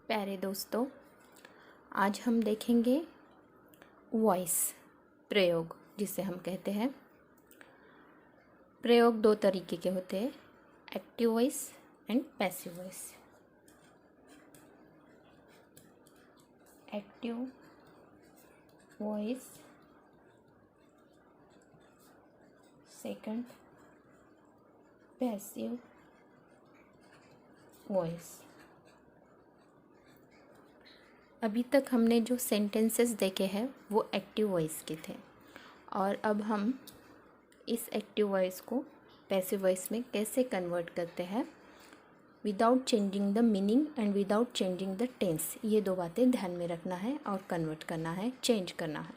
प्यारे दोस्तों, आज हम देखेंगे वॉइस प्रयोग, जिसे हम कहते हैं। प्रयोग दो तरीके के होते हैं, active voice and passive voice. Active voice, second passive voice. अभी तक हमने जो सेंटेंसेस देखे हैं वो एक्टिव वॉइस के थे, और अब हम इस एक्टिव वॉइस को पैसिव वॉइस में कैसे कन्वर्ट करते हैं without changing the meaning and without changing the tense. ये दो बातें ध्यान में रखना है और कन्वर्ट करना है, चेंज करना है।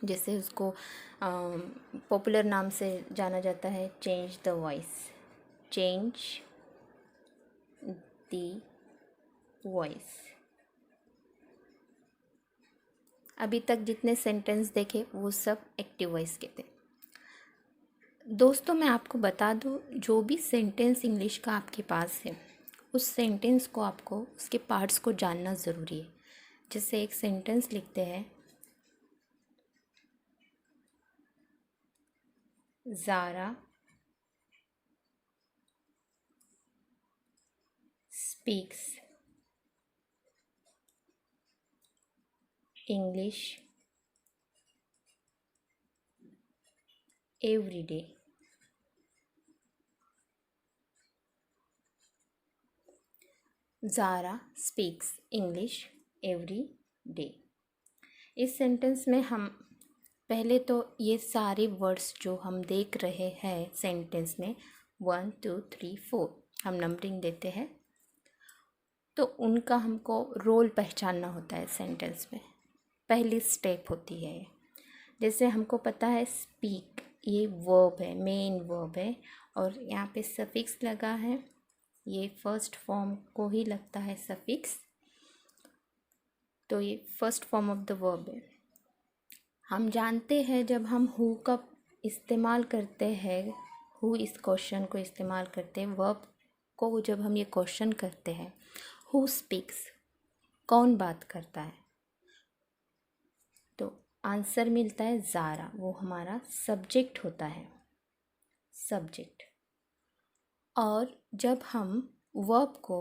जैसे उसको पॉपुलर नाम से जाना जाता है, change the voice, change the voice. अभी तक जितने सेंटेंस देखे वो सब एक्टिव वॉइस के थे। दोस्तों, मैं आपको बता दूं, जो भी सेंटेंस इंग्लिश का आपके पास है उस सेंटेंस को आपको उसके पार्ट्स को जानना ज़रूरी है। जैसे एक सेंटेंस लिखते हैं, Zara speaks English every day. Zara speaks English every day. इस सेंटेंस में हम पहले तो ये सारे वर्ड्स जो हम देख रहे हैं सेंटेंस में 1 2 3 4 हम नंबरिंग देते हैं, तो उनका हमको रोल पहचानना होता है सेंटेंस में। पहली स्टेप होती है, जैसे हमको पता है स्पीक ये वर्ब है, मेन वर्ब है, और यहाँ पे सफिक्स लगा है, ये फर्स्ट फॉर्म को ही लगता है सफिक्स, तो ये first form of the verb है। हम जानते हैं जब हम हु का इस्तेमाल करते हैं, हु इस क्वेश्चन को इस्तेमाल करते हैं, वर्ब को जब हम ये क्वेश्चन करते हैं, हु स्पीक्स, कौन बात करता है, तो आंसर मिलता है ज़ारा, वो हमारा सब्जेक्ट होता है, सब्जेक्ट। और जब हम वर्ब को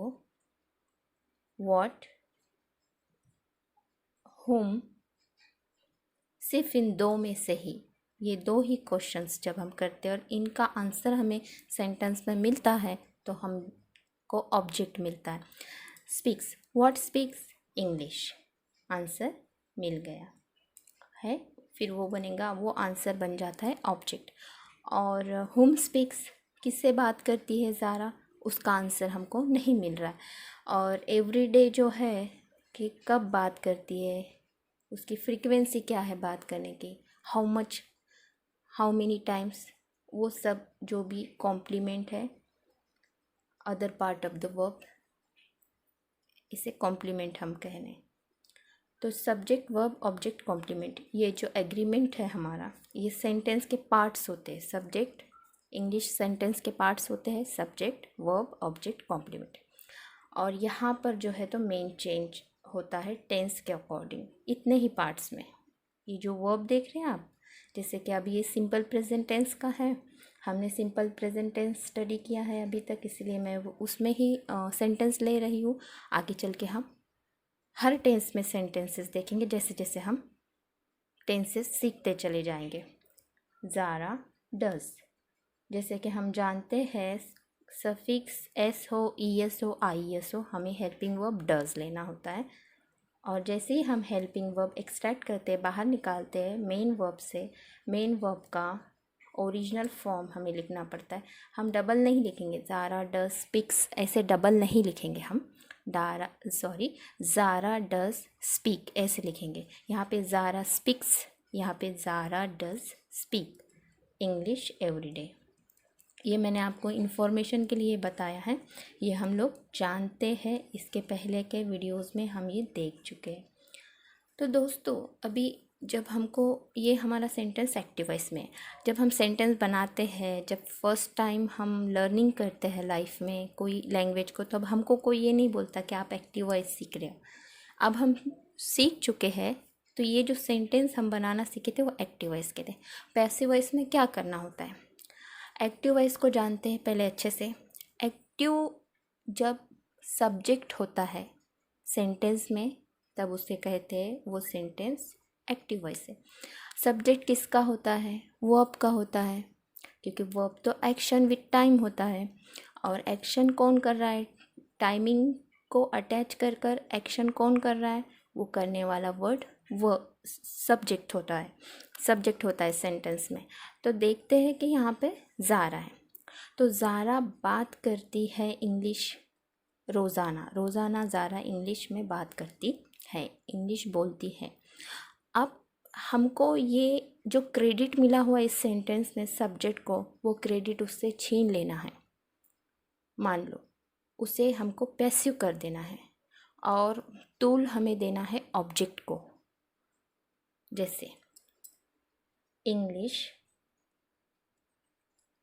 व्हाट, हुम, सिर्फ इन दो में से ही, ये दो ही क्वेश्चंस जब हम करते हैं और इनका आंसर हमें सेंटेंस में मिलता है, तो हमको ऑब्जेक्ट मिलता है। Speaks, what speaks English, answer मिल गया है, फिर वो बनेगा, वो आंसर बन जाता है ऑब्जेक्ट। और हुम स्पीक्स, किससे बात करती है ज़ारा, उसका आंसर हमको नहीं मिल रहा है। और एवरीडे जो है कि कब बात करती है, उसकी फ्रीक्वेंसी क्या है बात करने की, how much, how many times, वो सब जो भी कॉम्प्लीमेंट है, other part of the verb, इसे कॉम्प्लीमेंट हम कह रहे हैं। तो सब्जेक्ट वर्ब ऑब्जेक्ट कॉम्प्लीमेंट, ये जो एग्रीमेंट है हमारा, ये सेंटेंस के पार्ट्स होते हैं। सब्जेक्ट, इंग्लिश सेंटेंस के पार्ट्स होते हैं सब्जेक्ट वर्ब ऑब्जेक्ट कॉम्प्लीमेंट। और यहाँ पर जो है तो मेन चेंज होता है टेंस के अकॉर्डिंग, इतने ही पार्ट्स में। ये जो वर्ब देख रहे हैं आप, जैसे कि अभी ये सिंपल प्रेजेंट टेंस का है, हमने सिंपल प्रेजेंट टेंस स्टडी किया है अभी तक, इसलिए मैं वो उसमें ही सेंटेंस ले रही हूँ। आगे चल के हम हर टेंस में सेंटेंसेस देखेंगे, जैसे जैसे हम टेंसेस सीखते चले जाएंगे। ज़ारा डज, जैसे कि हम जानते हैं सफिक्स एस हो, ई एस हो, आई एस हो, हमें हेल्पिंग वर्ब डज लेना होता है। और जैसे ही हम हेल्पिंग वर्ब एक्सट्रैक्ट करते हैं, बाहर निकालते हैं मेन वर्ब से, मेन वर्ब का ओरिजिनल फॉर्म हमें लिखना पड़ता है। हम डबल नहीं लिखेंगे, ज़ारा डज स्पीक्स, ऐसे डबल नहीं लिखेंगे हम, ज़ारा डज स्पीक ऐसे लिखेंगे। यहाँ पे ज़ारा स्पीक्स, यहाँ पे Zara does speak English everyday. ये मैंने आपको इन्फॉर्मेशन के लिए बताया है, ये हम लोग जानते हैं, इसके पहले के वीडियोस में हम ये देख चुके हैं। तो दोस्तों, अभी जब हमको ये हमारा सेंटेंस एक्टिव वॉइस में है। जब हम सेंटेंस बनाते हैं, जब फर्स्ट टाइम हम लर्निंग करते हैं लाइफ में कोई लैंग्वेज को, तब हमको कोई ये नहीं बोलता कि आप एक्टिव वॉइस सीख रहे हो। अब हम सीख चुके हैं, तो ये जो सेंटेंस हम बनाना सीखे थे वो एक्टिव वॉइस के थे। पैसिव वॉइस में क्या करना होता है? एक्टिव वॉइस को जानते हैं पहले अच्छे से। एक्टिव जब सब्जेक्ट होता है सेंटेंस में, तब उसे कहते हैं वो सेंटेंस एक्टिव वॉइस है। सब्जेक्ट किसका होता है? वर्ब का होता है, क्योंकि वर्ब तो एक्शन विद टाइम होता है, और एक्शन कौन कर रहा है? टाइमिंग को अटैच कर कर एक्शन कौन कर रहा है? वो करने वाला वर्ड वो सब्जेक्ट होता है, सब्जेक्ट होता है सेंटेंस में। तो देखते हैं कि यहाँ पे ज़ारा है, तो ज़ारा बात करती है इंग्लिश रोज़ाना। रोज़ाना ज़ारा इंग्लिश में बात करती है, इंग्लिश बोलती है। अब हमको ये जो क्रेडिट मिला हुआ इस सेंटेंस में सब्जेक्ट को, वो क्रेडिट उससे छीन लेना है। मान लो उसे हमको पैसिव कर देना है, और टूल हमें देना है ऑब्जेक्ट को। जैसे इंग्लिश,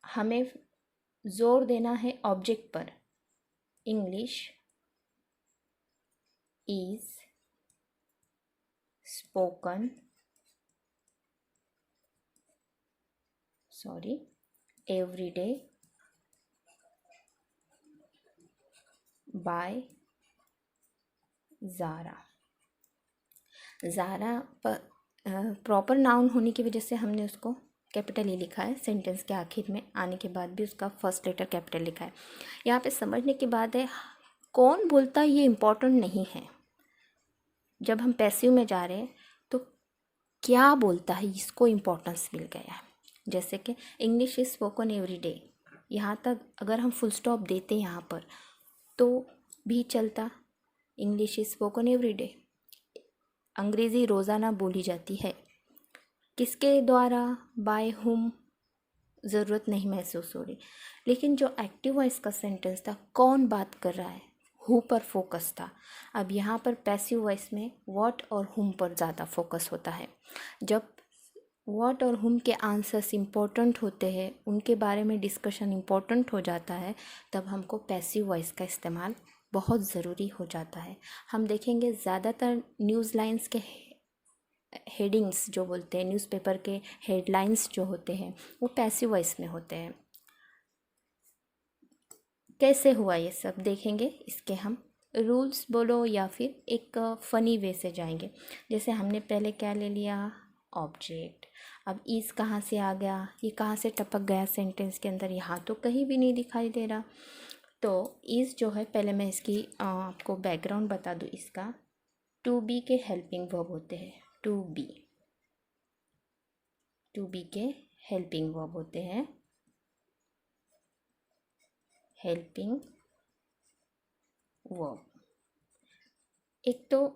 हमें जोर देना है ऑब्जेक्ट पर। English is spoken every day by Zara. Zara पर प्रॉपर नाउन होने की वजह से हमने उसको कैपिटल ही लिखा है। सेंटेंस के आखिर में आने के बाद भी उसका फर्स्ट लेटर कैपिटल लिखा है। यहाँ पे समझने की बात है, कौन बोलता है ये इम्पोर्टेंट नहीं है। जब हम पैसिव में जा रहे हैं तो क्या बोलता है, इसको इम्पोर्टेंस मिल गया है। जैसे कि English is spoken every day, यहाँ तक अगर हम फुल स्टॉप देते यहाँ पर तो भी चलता। English is spoken every day, अंग्रेज़ी रोज़ाना बोली जाती है। किसके द्वारा? बाय हुम, ज़रूरत नहीं महसूस हो रही। लेकिन जो एक्टिव वॉइस का सेंटेंस था, कौन बात कर रहा है? हु पर फोकस था। अब यहाँ पर पैसिव वॉइस में व्हाट और हुम पर ज़्यादा फोकस होता है। जब व्हाट और हुम के आंसर्स इम्पोर्टेंट होते हैं, उनके बारे में डिस्कशन इम्पोर्टेंट हो जाता है, तब हमको पैसिव वॉइस का इस्तेमाल बहुत ज़रूरी हो जाता है। हम देखेंगे ज़्यादातर न्यूज़ लाइंस के हेडिंग्स जो बोलते हैं, न्यूज़पेपर के हेडलाइंस जो होते हैं, वो पैसिव वॉइस में होते हैं। कैसे हुआ ये सब देखेंगे। इसके हम रूल्स बोलो या फिर एक फ़नी वे से जाएंगे। जैसे हमने पहले क्या ले लिया? ऑब्जेक्ट। अब इस कहाँ से आ गया? ये कहाँ से टपक गया सेंटेंस के अंदर? यहाँ तो कहीं भी नहीं दिखाई दे रहा। तो इस जो है, पहले मैं इसकी आपको बैकग्राउंड बता दूँ इसका। टू बी के हेल्पिंग वर्ब होते हैं। टू बी के हेल्पिंग वर्ब होते हैं। हेल्पिंग वर्ब, एक तो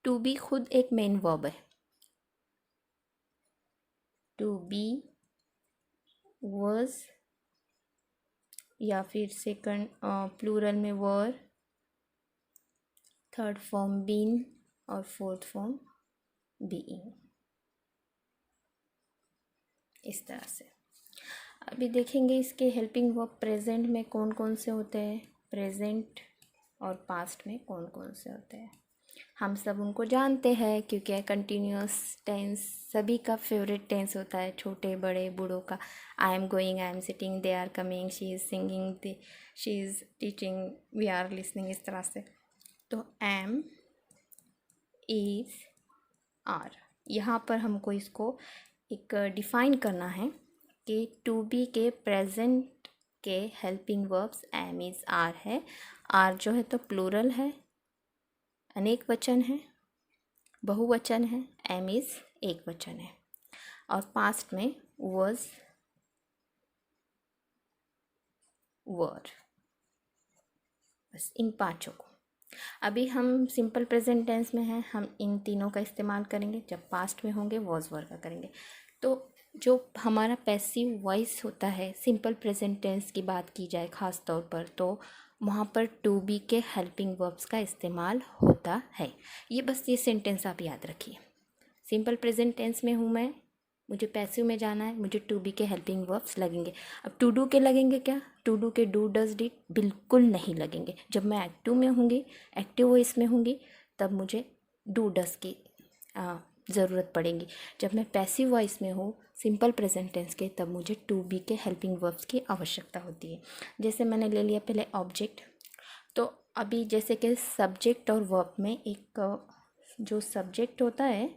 टू बी खुद एक मेन वर्ब है। टू बी वॉज, या फिर सेकंड प्लूरल में वर, थर्ड फॉर्म बीन, और फोर्थ फॉर्म बीइंग, इस तरह से। अभी देखेंगे इसके हेल्पिंग वर्ब प्रेजेंट में कौन कौन से होते हैं, प्रेजेंट और पास्ट में कौन कौन से होते हैं। हम सब उनको जानते हैं, क्योंकि कंटिन्यूअस टेंस सभी का फेवरेट टेंस होता है, छोटे बड़े बूढ़ों का। I am going, I am sitting, they are coming, she is singing, she is teaching, we are listening, इस तरह से। तो एम, इज़, आर, यहाँ पर हमको इसको एक डिफ़ाइन करना है कि टू बी के प्रेजेंट के helping verbs am, is, are है। आर जो है तो प्लूरल है, अनेक वचन है, बहुवचन है। एम इज़ एक वचन है। और पास्ट में वॉज, वर, बस इन पांचों को। अभी हम सिंपल प्रेजेंट टेंस में हैं, हम इन तीनों का इस्तेमाल करेंगे। जब पास्ट में होंगे वॉज, वर का करेंगे। तो जो हमारा पैसिव वॉइस होता है, सिंपल प्रेजेंट टेंस की बात की जाए ख़ास तौर पर, तो वहाँ पर टू बी के हेल्पिंग वर्ब्स का इस्तेमाल होता है। ये बस ये सेंटेंस आप याद रखिए। सिंपल प्रेजेंट टेंस में हूँ मैं, मुझे पैसिव में जाना है, मुझे टू बी के हेल्पिंग वर्ब्स लगेंगे। अब टू डू के लगेंगे क्या? टू डू के डू डज डिड बिल्कुल नहीं लगेंगे। जब मैं एक्टिव में होंगी, एक्टिव वॉइस में होंगी, तब मुझे डू डज की ज़रूरत पड़ेगी। जब मैं पैसिव वॉइस में हूँ, सिंपल प्रेजेंट टेंस के, तब मुझे टू बी के हेल्पिंग वर्ब्स की आवश्यकता होती है। जैसे मैंने ले लिया पहले ऑब्जेक्ट, तो अभी जैसे कि सब्जेक्ट और वर्ब में एक जो सब्जेक्ट होता है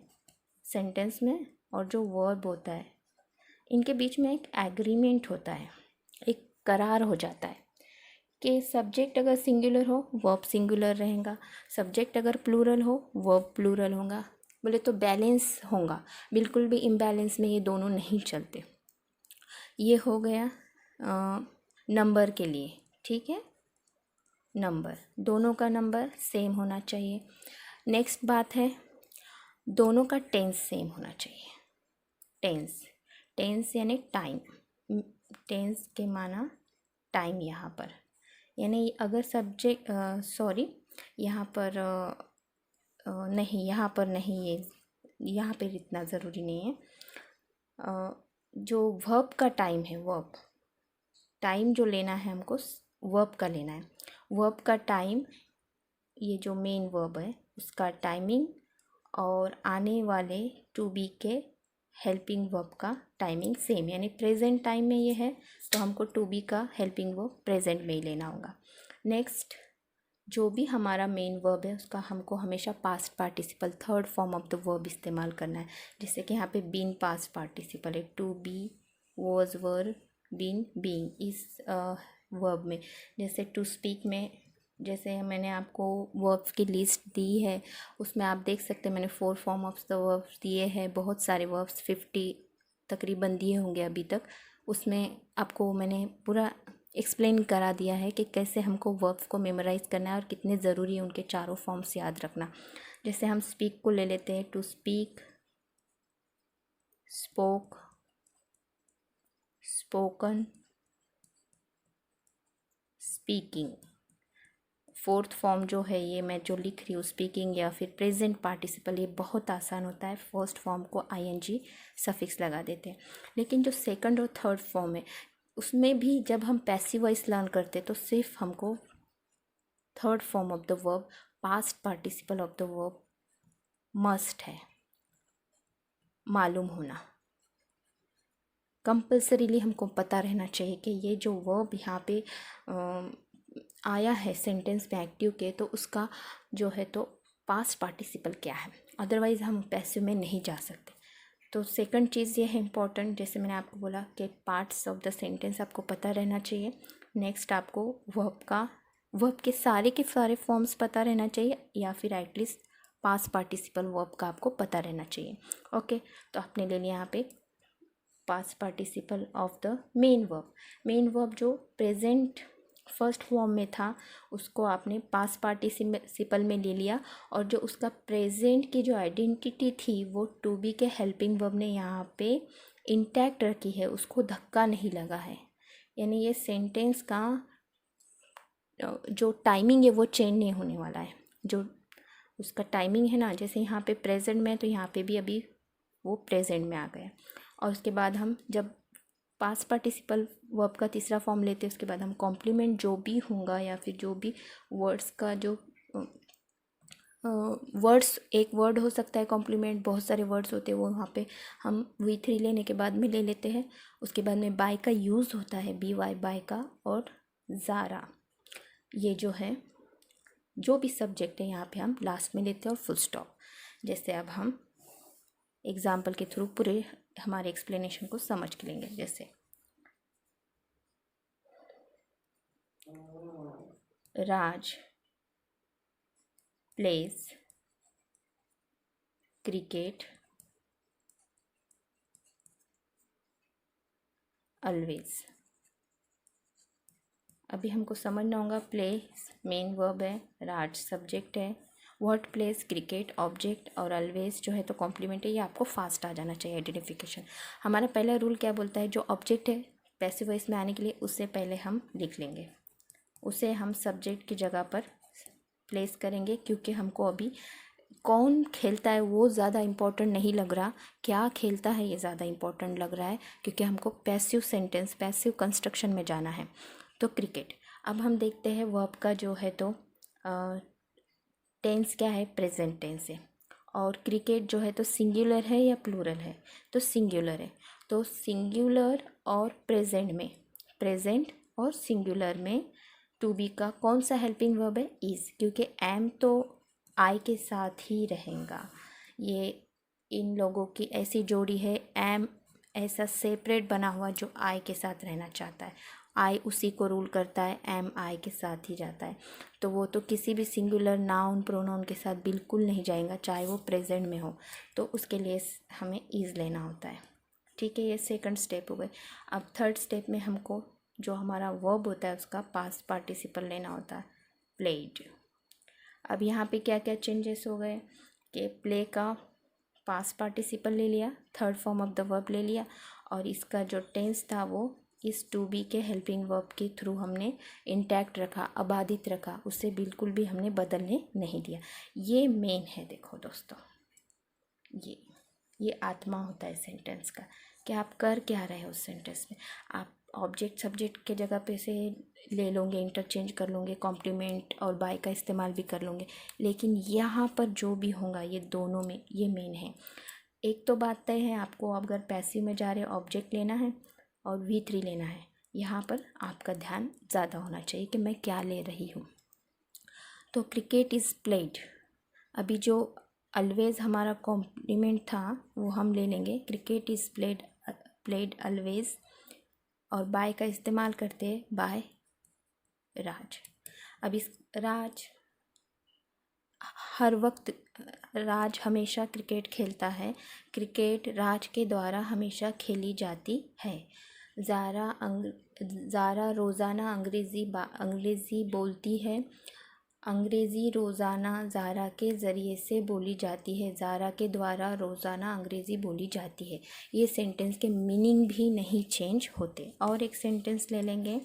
सेंटेंस में और जो वर्ब होता है, इनके बीच में एक एग्रीमेंट होता है, एक करार हो जाता है कि सब्जेक्ट अगर सिंगुलर हो वर्ब सिंगुलर रहेगा, सब्जेक्ट अगर प्लूरल हो वर्ब प्लूरल होगा। बोले तो बैलेंस होगा, बिल्कुल भी इम्बैलेंस में ये दोनों नहीं चलते। ये हो गया नंबर के लिए, ठीक है। नंबर, दोनों का नंबर सेम होना चाहिए। नेक्स्ट बात है, दोनों का टेंस सेम होना चाहिए। टेंस, टेंस यानी टाइम, टेंस के माना टाइम यहाँ पर, यानी अगर सब्जेक्ट सॉरी यहाँ पर नहीं, यहाँ पर नहीं, ये यहाँ पर इतना ज़रूरी नहीं है। जो वर्ब का टाइम है, वर्ब टाइम जो लेना है हमको, वर्ब का लेना है। वर्ब का टाइम, ये जो मेन वर्ब है उसका टाइमिंग और आने वाले टू बी के हेल्पिंग वर्ब का टाइमिंग सेम, यानी प्रेजेंट टाइम में ये है तो हमको टू बी का हेल्पिंग वर्ब प्रेजेंट में ही लेना होगा। नेक्स्ट, जो भी हमारा मेन वर्ब है उसका हमको हमेशा past participle, third form of the verb इस्तेमाल करना है। जैसे कि यहाँ पे बीन पास्ट पार्टिसिपल है, to be, was, were, been, being इस वर्ब में। जैसे टू स्पीक में, जैसे मैंने आपको वर्ब्स की लिस्ट दी है, उसमें आप देख सकते हैं मैंने 4 फॉर्म ऑफ द वर्ब्स दिए हैं, बहुत सारे वर्ब्स 50 तकरीबन दिए होंगे अभी तक। उसमें आपको मैंने पूरा एक्सप्लेन करा दिया है कि कैसे हमको वर्ब्स को मेमोराइज़ करना है और कितने ज़रूरी है उनके चारों फॉर्म्स याद रखना। जैसे हम स्पीक को ले लेते हैं, to speak, spoke, spoken, speaking. Fourth form जो है ये मैं जो लिख रही हूँ स्पीकिंग या फिर प्रेजेंट पार्टिसिपल, ये बहुत आसान होता है। फर्स्ट फॉर्म को आईएनजी सफिक्स लगा देते हैं। लेकिन जो सेकंड और थर्ड फॉर्म है उसमें भी जब हम पैसिव वॉइस लर्न करते हैं तो सिर्फ हमको third form of the verb, past participle of the verb must है, मालूम होना, कंपल्सरीली हमको पता रहना चाहिए कि ये जो वर्ब यहाँ पे आया है सेंटेंस में एक्टिव के, तो उसका जो है तो पास्ट पार्टिसिपल क्या है, अदरवाइज़ हम पैसिव में नहीं जा सकते। तो सेकंड चीज़ ये है इम्पॉर्टेंट, जैसे मैंने आपको बोला कि पार्ट्स ऑफ द सेंटेंस आपको पता रहना चाहिए। नेक्स्ट, आपको वर्ब के सारे फॉर्म्स पता रहना चाहिए, या फिर एटलीस्ट पास्ट पार्टिसिपल वर्ब का आपको पता रहना चाहिए। ओके, तो आपने ले लिया यहाँ पे past participle of the main verb. Main verb जो प्रेजेंट फर्स्ट फॉर्म में था उसको आपने पास्ट पार्टिसिपल में ले लिया, और जो उसका प्रेजेंट की जो आइडेंटिटी थी वो टू बी के हेल्पिंग वर्ब ने यहाँ पे इंटैक्ट रखी है, उसको धक्का नहीं लगा है। यानी ये सेंटेंस का जो टाइमिंग है वो चेंज नहीं होने वाला है। जो उसका टाइमिंग है ना, जैसे यहाँ पे प्रेजेंट में, तो यहाँ पे भी अभी वो प्रेजेंट में आ गया। और उसके बाद हम जब पास्ट पार्टिसिपल वर्ब का तीसरा फॉर्म लेते हैं, उसके बाद हम कॉम्प्लीमेंट जो भी होगा या फिर जो भी वर्ड्स का जो वर्ड्स, एक वर्ड हो सकता है कॉम्प्लीमेंट, बहुत सारे वर्ड्स होते हैं, वो वहाँ पे हम V3 लेने के बाद में ले लेते हैं। उसके बाद में बाय का यूज़ होता है, BY बाय का, और ज़ारा, ये जो है जो भी सब्जेक्ट है यहाँ पे हम लास्ट में लेते हैं, और फुल स्टॉप। जैसे अब हम एग्जाम्पल के थ्रू पूरे हमारे एक्सप्लेनेशन को समझ के लेंगे। जैसे राज प्लेज क्रिकेट ऑलवेज। अभी हमको समझना होगा, प्लेस मेन वर्ब है, राज सब्जेक्ट है, व्हाट प्लेस क्रिकेट ऑब्जेक्ट, और ऑलवेज जो है तो कॉम्प्लीमेंट है। ये आपको फास्ट आ जाना चाहिए आइडेंटिफिकेशन। हमारा पहला रूल क्या बोलता है, जो ऑब्जेक्ट है पैसिव वॉइस में आने के लिए उससे पहले हम लिख लेंगे, उसे हम सब्जेक्ट की जगह पर प्लेस करेंगे, क्योंकि हमको अभी कौन खेलता है वो ज़्यादा इम्पोर्टेंट नहीं लग रहा, क्या खेलता है ये ज़्यादा इम्पोर्टेंट लग रहा है, क्योंकि हमको पैसिव सेंटेंस, पैसिव कंस्ट्रक्शन में जाना है। तो क्रिकेट। अब हम देखते हैं वर्ब का जो है तो टेंस क्या है, प्रेजेंट टेंस है। और क्रिकेट जो है तो सिंगुलर है या प्लूरल है, तो सिंगुलर है। तो सिंगुलर और प्रेजेंट में, प्रेजेंट और सिंगुलर में टू बी का कौन सा हेल्पिंग वर्ब है, इज़, क्योंकि एम तो आई के साथ ही रहेगा। ये इन लोगों की ऐसी जोड़ी है, एम ऐसा सेपरेट बना हुआ जो आई के साथ रहना चाहता है, आई उसी को रूल करता है, एम आई के साथ ही जाता है। तो वो तो किसी भी सिंगुलर नाउन प्रोनाउन के साथ बिल्कुल नहीं जाएगा, चाहे वो प्रेजेंट में हो। तो उसके लिए हमें इज़ लेना होता है। ठीक है, ये सेकंड स्टेप हो गए। अब थर्ड स्टेप में हमको जो हमारा वर्ब होता है उसका पास्ट पार्टिसिपल लेना होता है, प्लेड। अब यहाँ पे क्या क्या चेंजेस हो गए कि प्ले का पास्ट पार्टिसिपल ले लिया, third form of the verb ले लिया, और इसका जो टेंस था वो इस टू बी के हेल्पिंग वर्ब के थ्रू हमने इंटैक्ट रखा, अबाधित रखा, उसे बिल्कुल भी हमने बदलने नहीं दिया। ये मेन है। देखो दोस्तों, ये आत्मा होता है सेंटेंस का, कि आप कर क्या रहे हो उस सेंटेंस में। आप ऑब्जेक्ट सब्जेक्ट के जगह पे से ले लोगे, इंटरचेंज कर लोगे, कॉम्प्लीमेंट और बाय का इस्तेमाल भी कर लोगे, लेकिन यहाँ पर जो भी होगा ये दोनों में ये मेन है। एक तो बात तय है, आपको अगर पैसिव में जा रहे हो ऑब्जेक्ट लेना है और V3 लेना है, यहाँ पर आपका ध्यान ज़्यादा होना चाहिए कि मैं क्या ले रही हूँ। तो क्रिकेट इज़ प्लेड, अभी जो ऑलवेज हमारा कॉम्प्लीमेंट था वो हम ले लेंगे, cricket is played, played always, और बाय का इस्तेमाल करते हैं, बाय राज। अब इस राज हर वक्त, राज हमेशा क्रिकेट खेलता है, क्रिकेट राज के द्वारा हमेशा खेली जाती है। ज़ारा रोज़ाना अंग्रेज़ी बोलती है, अंग्रेज़ी रोज़ाना ज़ारा के ज़रिए से बोली जाती है, ज़ारा के द्वारा रोज़ाना अंग्रेज़ी बोली जाती है। ये सेंटेंस के मीनिंग भी नहीं चेंज होते। और एक सेंटेंस ले लेंगे,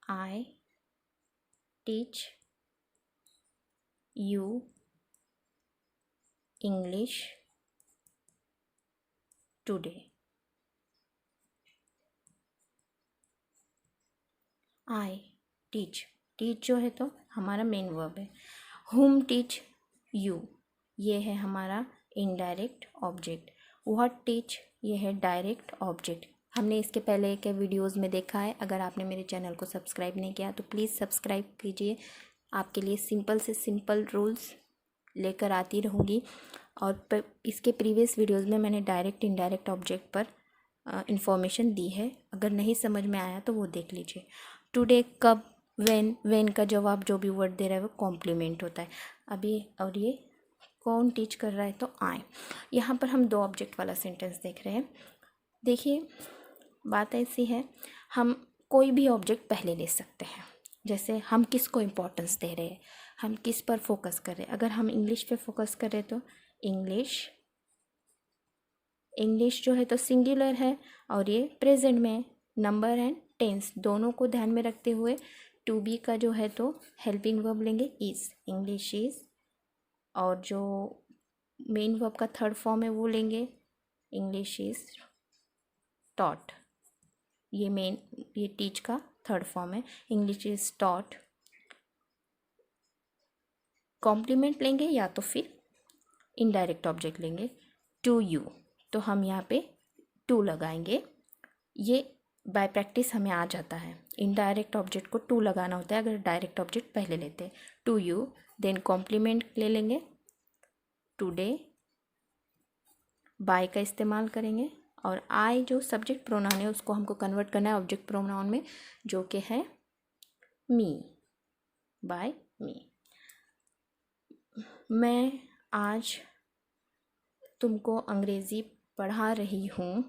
आई teach you English today. I teach, teach जो है तो हमारा मेन वर्ब है। हुम टीच यू, ये है हमारा इनडायरेक्ट ऑब्जेक्ट। व्हाट टीच, ये है डायरेक्ट ऑब्जेक्ट। हमने इसके पहले के वीडियोस में देखा है। अगर आपने मेरे चैनल को सब्सक्राइब नहीं किया तो प्लीज़ सब्सक्राइब कीजिए। आपके लिए सिंपल से सिंपल रूल्स लेकर आती रहूँगी। और इसके प्रीवियस वीडियोस में मैंने डायरेक्ट इनडायरेक्ट ऑब्जेक्ट पर इंफॉर्मेशन दी है, अगर नहीं समझ में आया तो वो देख लीजिए। टुडे, कब, व्हेन का जवाब जो भी वर्ड दे रहा है वो कॉम्प्लीमेंट होता है। अभी और ये कौन टीच कर रहा है, तो आई। यहाँ पर हम दो ऑब्जेक्ट वाला सेंटेंस देख रहे हैं। देखिए बात ऐसी है, हम कोई भी ऑब्जेक्ट पहले ले सकते हैं। जैसे हम किस को इम्पोर्टेंस दे रहे हैं, हम किस पर फोकस कर रहे हैं। अगर हम इंग्लिश पे फोकस कर रहे हैं तो इंग्लिश, इंग्लिश जो है तो सिंगुलर है और ये प्रेजेंट में, नंबर एंड टेंस दोनों को ध्यान में रखते हुए टू बी का जो है तो हेल्पिंग वर्ब लेंगे इज़, इंग्लिश इज़। और जो मेन वर्ब का थर्ड फॉर्म है वो लेंगे, इंग्लिश इज़ टॉट। ये टीच का थर्ड फॉर्म है, इंग्लिश इज़ टॉट। कॉम्प्लीमेंट लेंगे या तो फिर इनडायरेक्ट ऑब्जेक्ट लेंगे, टू यू, तो हम यहाँ पे टू लगाएंगे। ये बाय प्रैक्टिस हमें आ जाता है, इनडायरेक्ट ऑब्जेक्ट को टू लगाना होता है अगर डायरेक्ट ऑब्जेक्ट पहले लेते हैं। टू यू, देन कॉम्प्लीमेंट ले लेंगे टुडे, बाय का इस्तेमाल करेंगे, और आई जो सब्जेक्ट प्रोनाउन है उसको हमको कन्वर्ट करना है ऑब्जेक्ट प्रोनाउन में, जो कि है मी, बाय मी। मैं आज तुमको अंग्रेज़ी पढ़ा रही हूँ,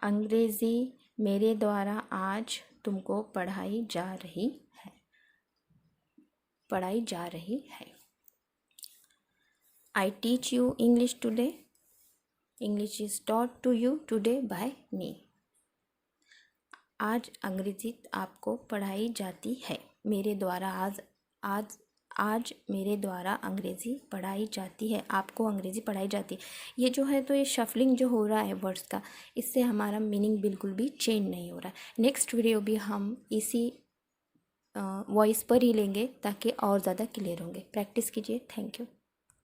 अंग्रेज़ी मेरे द्वारा आज तुमको पढ़ाई जा रही है, पढ़ाई जा रही है। I teach you English today, English is taught to you today by me. आज अंग्रेज़ी आपको पढ़ाई जाती है, मेरे द्वारा आज आज मेरे द्वारा अंग्रेज़ी पढ़ाई जाती है, आपको अंग्रेज़ी पढ़ाई जाती है। ये जो है तो ये शफलिंग जो हो रहा है वर्ड्स का, इससे हमारा मीनिंग बिल्कुल भी चेंज नहीं हो रहा है। नेक्स्ट वीडियो भी हम इसी वॉइस पर ही लेंगे ताकि और ज़्यादा क्लियर होंगे। प्रैक्टिस कीजिए। Thank you.